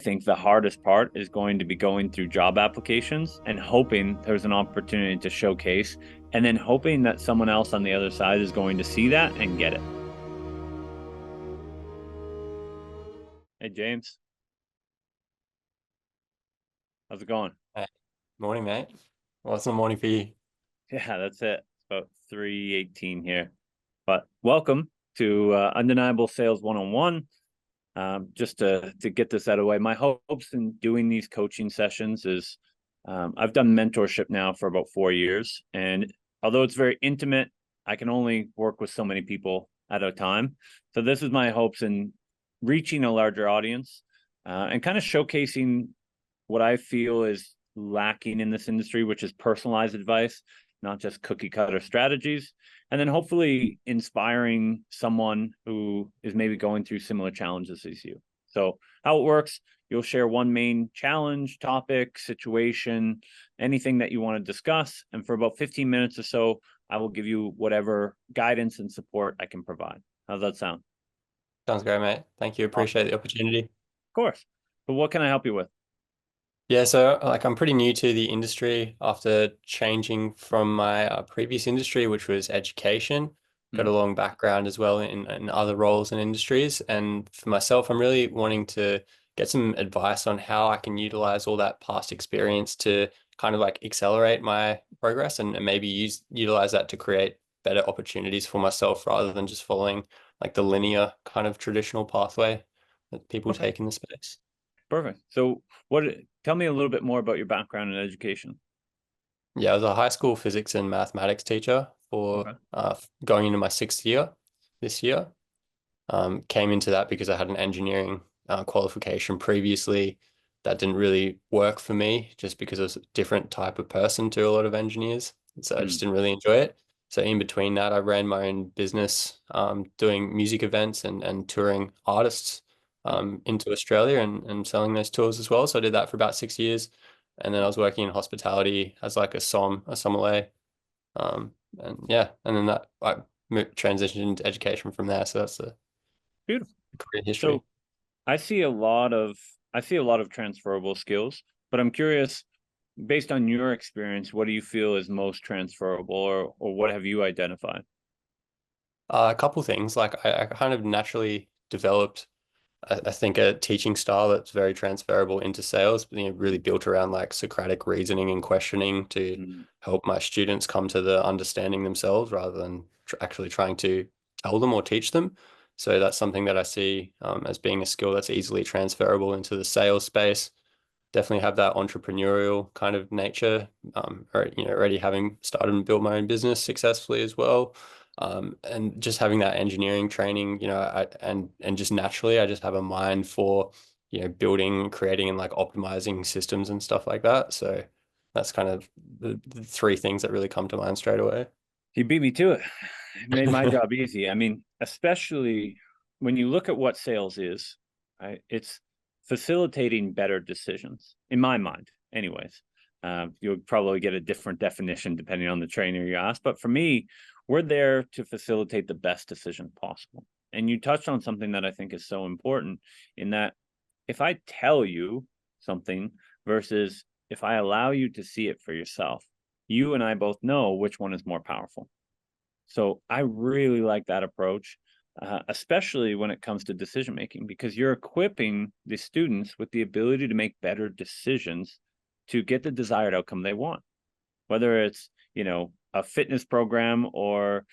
think the hardest part is going to be going through job applications and hoping there's an opportunity to showcase, and then hoping that someone else on the other side is going to see that and get it. Hey, James, how's it going? Hey, morning, mate. Well, it's not morning for you. Yeah, that's it. It's about 3:18 here. But welcome to Undeniable Sales 101. Just to get this out of the way, my hopes in doing these coaching sessions is I've done mentorship now for about 4 years. And although it's very intimate, I can only work with so many people at a time. So this is my hopes in reaching a larger audience and kind of showcasing what I feel is lacking in this industry, which is personalized advice, not just cookie cutter strategies. And then hopefully inspiring someone who is maybe going through similar challenges as you. So, how it works, you'll share one main challenge, topic, situation, anything that you want to discuss. And for about 15 minutes or so, I will give you whatever guidance and support I can provide. How's that sound? Sounds great, mate. Thank you. Awesome. Appreciate the opportunity. Of course. But what can I help you with? Yeah, so I'm pretty new to the industry after changing from my previous industry, which was education. Got a Hmm. long background as well in other roles and industries. And for myself, I'm really wanting to get some advice on how I can utilize all that past experience to kind of like accelerate my progress and maybe utilize that to create better opportunities for myself rather than just following like the linear kind of traditional pathway that people Okay. take in the space. Perfect. So, what? Tell me a little bit more about your background in education. Yeah, I was a high school physics and mathematics teacher for Okay. going into my sixth year this year. Came into that because I had an engineering qualification previously that didn't really work for me just because I was a different type of person to a lot of engineers. So I just Hmm. didn't really enjoy it. So in between that, I ran my own business, doing music events and touring artists Oh, into Australia and selling those tours as well. So I did that for about 6 years. And then I was working in hospitality as like a sommelier. And yeah, and then that I transitioned into education from there. So that's the beautiful. career history. So, I see a lot of transferable skills, but I'm curious, based on your experience, what do you feel is most transferable, or what have you identified? A couple things like I kind of naturally developed, I think, a teaching style that's very transferable into sales, really built around like Socratic reasoning and questioning to Mm. help my students come to the understanding themselves rather than actually trying to tell them or teach them. So that's something that I see as being a skill that's easily transferable into the sales space. Definitely have that entrepreneurial kind of nature, or, already having started and built my own business successfully as well. And just having that engineering training, and just naturally, I just have a mind for, building, creating, and like optimizing systems and stuff like that. So that's kind of the three things that really come to mind straight away. You beat me to it. It made my job easy. I mean, especially when you look at what sales is, right? It's facilitating better decisions, in my mind, anyways. You'll probably get a different definition depending on the trainer you ask. But for me, we're there to facilitate the best decision possible. And you touched on something that I think is so important in that if I tell you something versus if I allow you to see it for yourself, you and I both know which one is more powerful. So I really like that approach, especially when it comes to decision making, because you're equipping the students with the ability to make better decisions to get the desired outcome they want, whether it's, a fitness program or,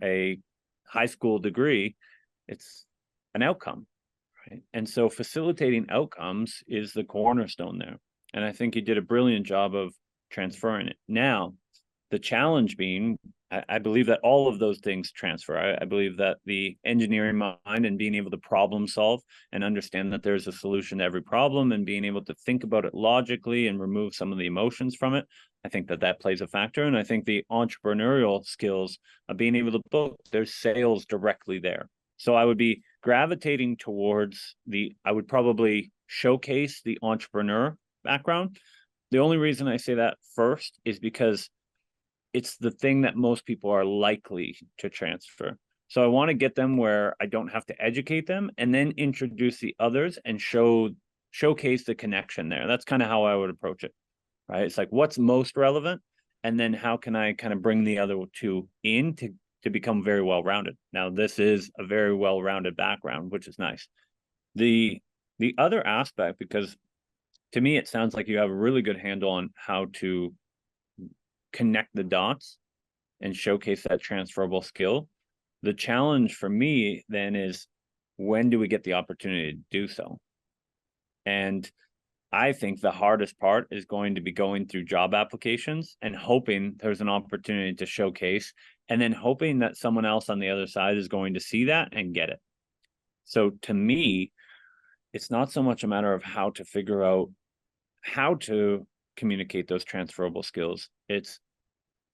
a high school degree, it's an outcome, right? And so facilitating outcomes is the cornerstone there. And I think you did a brilliant job of transferring it. Now, the challenge being, I believe that all of those things transfer. I believe that the engineering mind and being able to problem solve and understand that there's a solution to every problem and being able to think about it logically and remove some of the emotions from it, I think that that plays a factor. And I think the entrepreneurial skills of being able to book, there's sales directly there. So I would be gravitating towards I would probably showcase the entrepreneur background. The only reason I say that first is because it's the thing that most people are likely to transfer. So I want to get them where I don't have to educate them and then introduce the others and showcase the connection there. That's kind of how I would approach it, right? It's like, what's most relevant, and then how can I kind of bring the other two in to become very well-rounded. Now, this is a very well-rounded background, which is nice. The other aspect, because to me, it sounds like you have a really good handle on how to connect the dots and showcase that transferable skill. The challenge for me then is, when do we get the opportunity to do so? And I think the hardest part is going to be going through job applications and hoping there's an opportunity to showcase, and then hoping that someone else on the other side is going to see that and get it. So to me, it's not so much a matter of how to figure out how to communicate those transferable skills. It's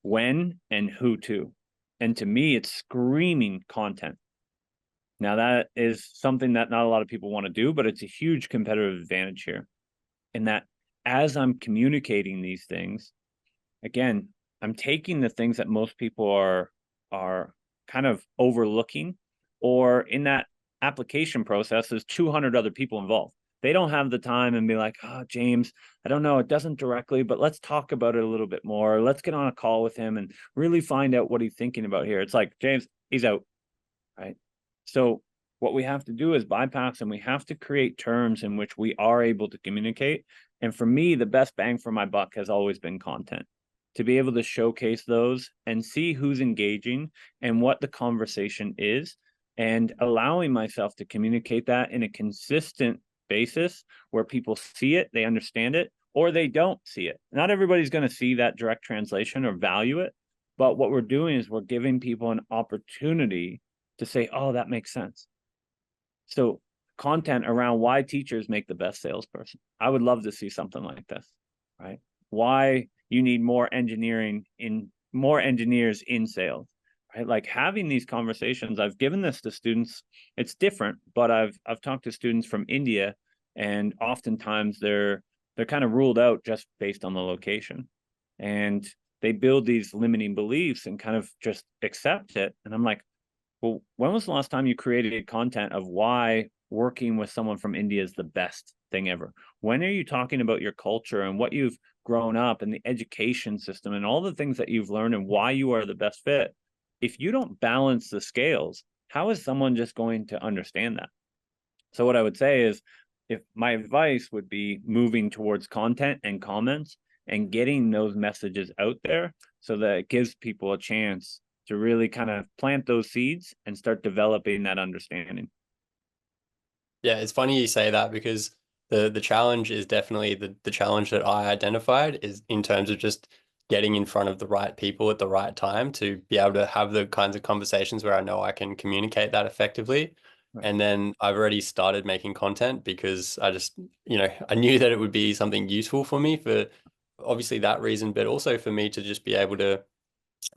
when and who to. And to me, it's screaming content. Now, that is something that not a lot of people want to do, but it's a huge competitive advantage here. In that, as I'm communicating these things, again, I'm taking the things that most people are kind of overlooking, or in that application process, there's 200 other people involved. They don't have the time and be like, oh, James, I don't know, it doesn't directly, but let's talk about it a little bit more. Let's get on a call with him and really find out what he's thinking about here. It's like, James, he's out, right? So what we have to do is bypass, and we have to create terms in which we are able to communicate. And for me, the best bang for my buck has always been content. To be able to showcase those and see who's engaging and what the conversation is, and allowing myself to communicate that in a consistent basis where people see it, they understand it, or they don't see it. Not everybody's going to see that direct translation or value it, but what we're doing is we're giving people an opportunity to say, oh, that makes sense. So content around why teachers make the best salesperson. I would love to see something like this, right? Why you need more engineers in sales, right? Like, having these conversations. I've given this to students. It's different, but I've talked to students from India, and oftentimes they're kind of ruled out just based on the location. And they build these limiting beliefs and kind of just accept it. And I'm like, well, when was the last time you created content of why working with someone from India is the best thing ever? When are you talking about your culture and what you've grown up and the education system and all the things that you've learned and why you are the best fit? If you don't balance the scales, how is someone just going to understand that? So what I would say is, if my advice would be moving towards content and comments and getting those messages out there so that it gives people a chance to really kind of plant those seeds and start developing that understanding. Yeah, it's funny you say that, because the challenge is definitely the challenge that I identified, is in terms of just getting in front of the right people at the right time to be able to have the kinds of conversations where I know I can communicate that effectively. Right. And then I've already started making content because I just, I knew that it would be something useful for me, for obviously that reason, but also for me to just be able to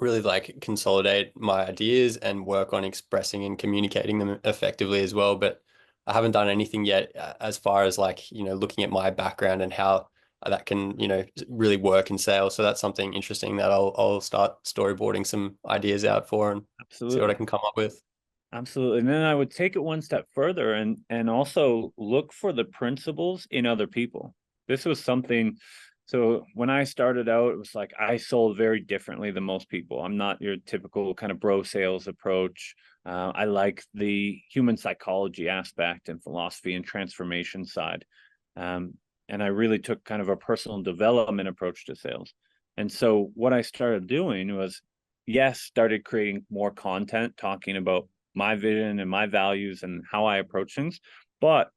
really like consolidate my ideas and work on expressing and communicating them effectively as well. But I haven't done anything yet as far as like, looking at my background and how that can, really work in sales. So that's something interesting that I'll start storyboarding some ideas out for and see what I Absolutely. can come up with. Absolutely. And then I would take it one step further and also look for the principles in other people. This was something. So when I started out, it was like I sold very differently than most people. I'm not your typical kind of bro sales approach. I like the human psychology aspect and philosophy and transformation side. And I really took kind of a personal development approach to sales. And so what I started doing was, yes, started creating more content, talking about my vision and my values and how I approach things. But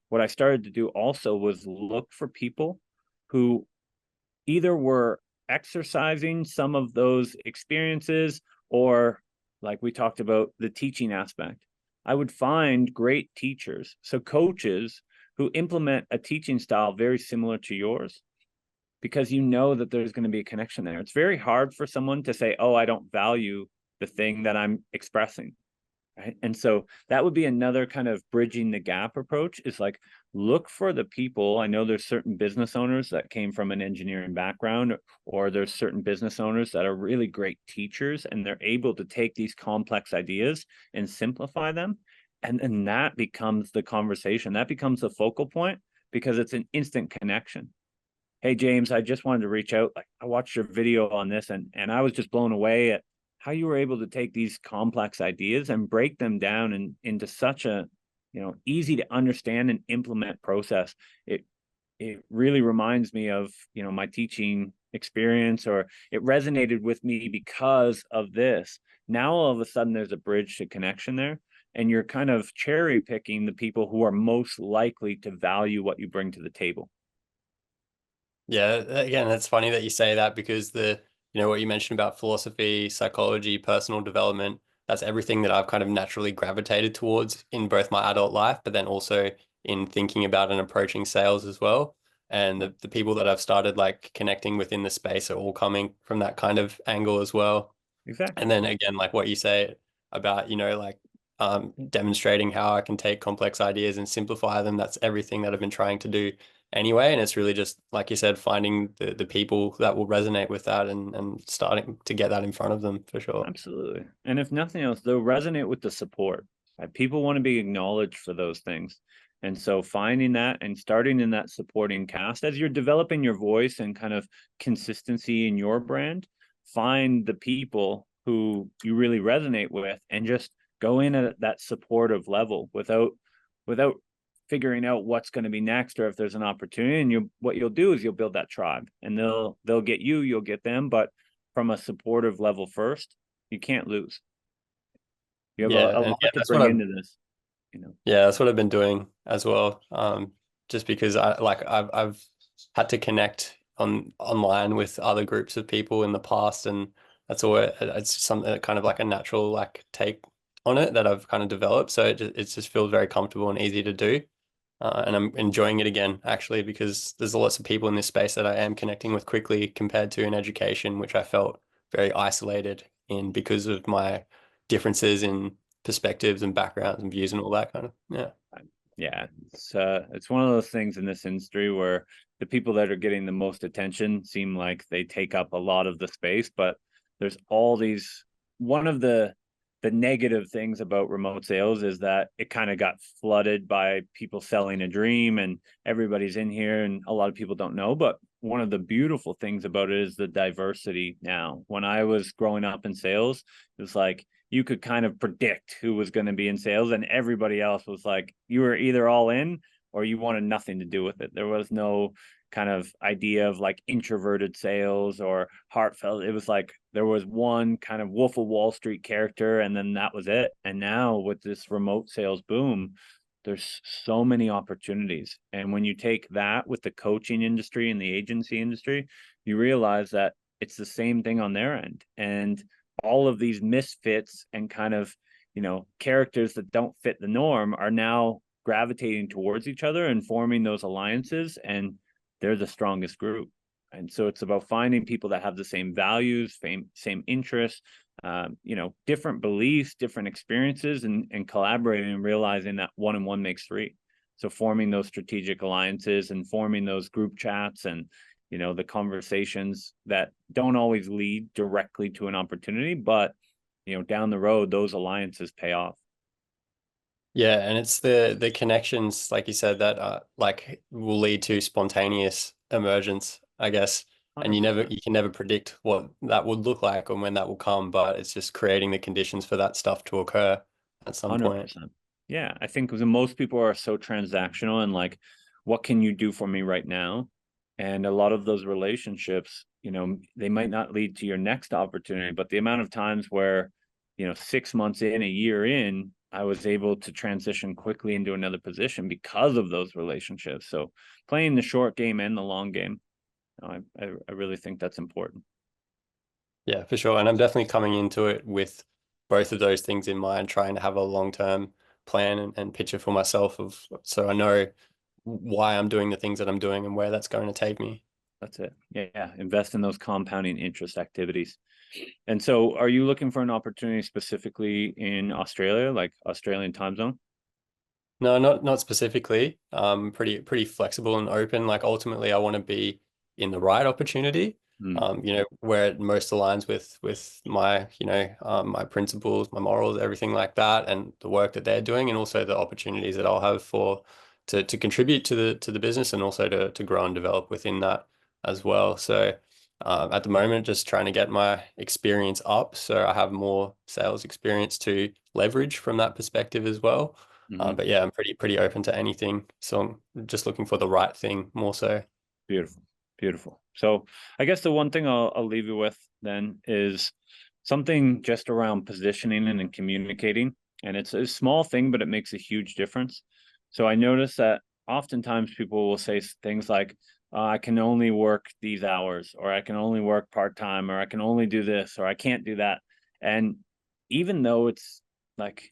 what I started to do also was look for people who either were exercising some of those experiences, or, like we talked about, the teaching aspect. I would find great teachers, so coaches who implement a teaching style very similar to yours, because you know that there's going to be a connection there. It's very hard for someone to say, oh, I don't value the thing that I'm expressing. Right. And so that would be another kind of bridging the gap approach, is like, look for the people. I know there's certain business owners that came from an engineering background, or there's certain business owners that are really great teachers and they're able to take these complex ideas and simplify them. And then that becomes the conversation, that becomes the focal point. because it's an instant connection. Hey, James, I just wanted to reach out. Like, I watched your video on this, and I was just blown away at how you were able to take these complex ideas and break them down into such a, easy to understand and implement process. It really reminds me of, my teaching experience, or it resonated with me because of this. Now all of a sudden there's a bridge to connection there, and you're kind of cherry picking the people who are most likely to value what you bring to the table. Yeah, again, it's funny that you say that because what you mentioned about philosophy, psychology, personal development, that's everything that I've kind of naturally gravitated towards in both my adult life, but then also in thinking about and approaching sales as well. And the people that I've started like connecting within the space are all coming from that kind of angle as well. Exactly. And then again, like what you say about, like demonstrating how I can take complex ideas and simplify them. That's everything that I've been trying to do anyway. And it's really just, like you said, finding the people that will resonate with that and starting to get that in front of them for sure. Absolutely. And if nothing else, they'll resonate with the support. Right? People want to be acknowledged for those things. And so finding that and starting in that supporting cast as you're developing your voice and kind of consistency in your brand, find the people who you really resonate with and just go in at that supportive level without figuring out what's going to be next or if there's an opportunity. And what you'll do is you'll build that tribe, and they'll get you, you'll get them, but from a supportive level first, you can't lose. You have Yeah, a and lot yeah, to bring into this. yeah, that's what I've been doing as well. Just because I've had to connect online with other groups of people in the past, and that's all it's something kind of like a natural like take on it that I've kind of developed. So it just feels very comfortable and easy to do. And I'm enjoying it again, actually, because there's lots of people in this space that I am connecting with quickly compared to in education, which I felt very isolated in because of my differences in perspectives and backgrounds and views and all that kind of, yeah. Yeah, it's one of those things in this industry where the people that are getting the most attention seem like they take up a lot of the space, but there's all these. One of the negative things about remote sales is that it kind of got flooded by people selling a dream, and everybody's in here, and a lot of people don't know. But one of the beautiful things about it is the diversity now. When I was growing up in sales, it was like you could kind of predict who was going to be in sales, and everybody else was like, you were either all in or you wanted nothing to do with it. There was no kind of idea of like introverted sales or heartfelt. It was like there was one kind of Wolf of Wall Street character, and then that was it. And now with this remote sales boom, there's so many opportunities. And when you take that with the coaching industry and the agency industry, you realize that it's the same thing on their end. And all of these misfits and kind of, characters that don't fit the norm are now gravitating towards each other and forming those alliances, and they're the strongest group. And so it's about finding people that have the same values, same interests, different beliefs, different experiences, and collaborating and realizing that one and one makes three. So forming those strategic alliances and forming those group chats and the conversations that don't always lead directly to an opportunity, but down the road, those alliances pay off. Yeah, and it's the connections, like you said, that like will lead to spontaneous emergence, I guess. And 100%. you can never predict what that would look like or when that will come, but it's just creating the conditions for that stuff to occur at some point. 100%. Yeah, I think most people are so transactional and like, what can you do for me right now? And a lot of those relationships, they might not lead to your next opportunity, but the amount of times where, 6 months in, a year in, I was able to transition quickly into another position because of those relationships. So playing the short game and the long game, I really think that's important. Yeah, for sure. And I'm definitely coming into it with both of those things in mind, trying to have a long-term plan and picture for myself of so I know why I'm doing the things that I'm doing and where that's going to take me. That's it. Yeah. Invest in those compounding interest activities. And so are you looking for an opportunity specifically in Australia, like Australian time zone? No, not specifically. Pretty flexible and open. Like ultimately, I want to be in the right opportunity. Hmm. Where it most aligns with my, my principles, my morals, everything like that, and the work that they're doing, and also the opportunities that I'll have for to contribute to the business, and also to grow and develop within that as well. So at the moment, just trying to get my experience up, so I have more sales experience to leverage from that perspective as well. But yeah, I'm pretty open to anything. So I'm just looking for the right thing more so. Beautiful, beautiful. So I guess the one thing I'll leave you with then is something just around positioning and in communicating. And it's a small thing, but it makes a huge difference. So I notice that oftentimes people will say things like, I can only work these hours, or I can only work part-time, or I can only do this, or I can't do that. And even though it's like,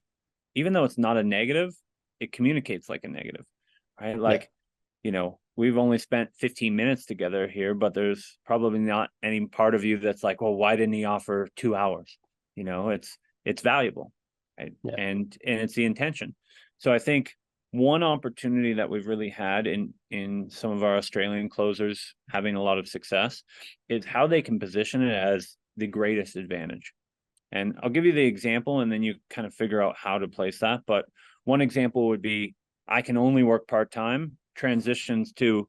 even though it's not a negative, it communicates like a negative, right? Like, we've only spent 15 minutes together here, but there's probably not any part of you that's like, well, why didn't he offer 2 hours? It's valuable, right? Yeah. And it's the intention. So I think one opportunity that we've really had in some of our Australian closers having a lot of success is how they can position it as the greatest advantage. And I'll give you the example, and then you kind of figure out how to place that. But one example would be, I can only work part-time, transitions to,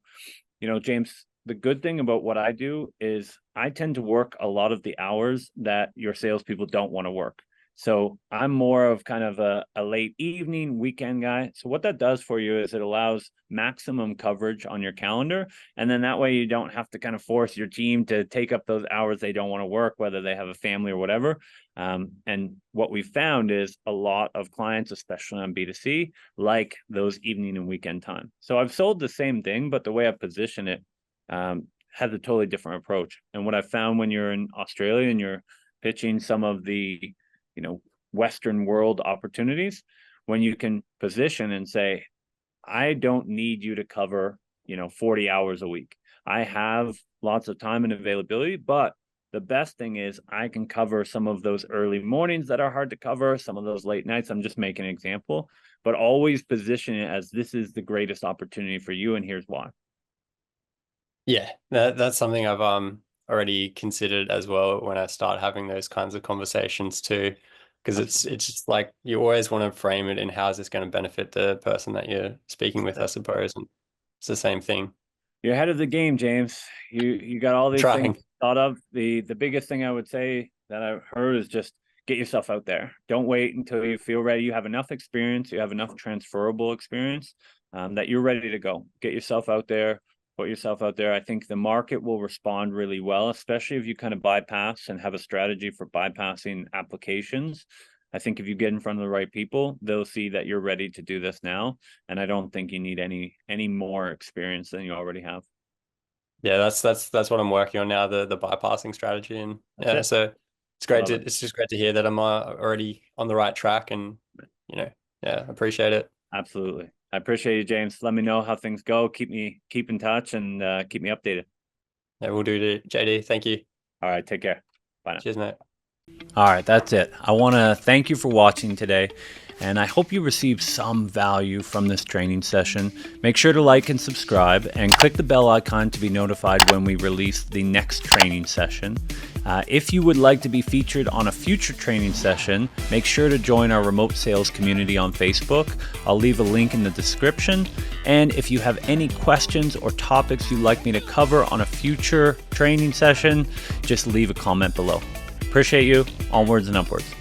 James, the good thing about what I do is I tend to work a lot of the hours that your salespeople don't want to work. So I'm more of kind of a late evening weekend guy. So what that does for you is it allows maximum coverage on your calendar. And then that way you don't have to kind of force your team to take up those hours they don't want to work, whether they have a family or whatever. And what we found is a lot of clients, especially on B2C, like those evening and weekend time. So I've sold the same thing, but the way I position it has a totally different approach. And what I found when you're in Australia and you're pitching some of the Western world opportunities, when you can position and say, I don't need you to cover 40 hours a week. I have lots of time and availability, but the best thing is I can cover some of those early mornings that are hard to cover, some of those late nights. I'm just making an example, but always position it as this is the greatest opportunity for you, and here's why. Yeah, that's something I've already considered as well when I start having those kinds of conversations too, because it's just like you always want to frame it in how is this going to benefit the person that you're speaking with, I suppose, and it's the same thing. You're ahead of the game, James. You got all these Trying. things thought of. The biggest thing I would say that I've heard is just get yourself out there. Don't wait until you feel ready. You have enough experience, you have enough transferable experience that you're ready to go. Get yourself out there, put yourself out there. I think the market will respond really well, especially if you kind of bypass and have a strategy for bypassing applications. I think if you get in front of the right people, they'll see that you're ready to do this now. And I don't think you need any more experience than you already have. Yeah, that's what I'm working on now, the bypassing strategy, and yeah, so it's just great to hear that I'm already on the right track, and yeah, appreciate it. Absolutely. I appreciate you, James. Let me know how things go. Keep in touch, and keep me updated. Yeah, we'll do, JD. Thank you. All right, take care. Bye now. Cheers, mate. All right, that's it. I want to thank you for watching today, and I hope you received some value from this training session. Make sure to like and subscribe, and click the bell icon to be notified when we release the next training session. If you would like to be featured on a future training session, make sure to join our remote sales community on Facebook. I'll leave a link in the description. And if you have any questions or topics you'd like me to cover on a future training session, just leave a comment below. Appreciate you. Onwards and upwards.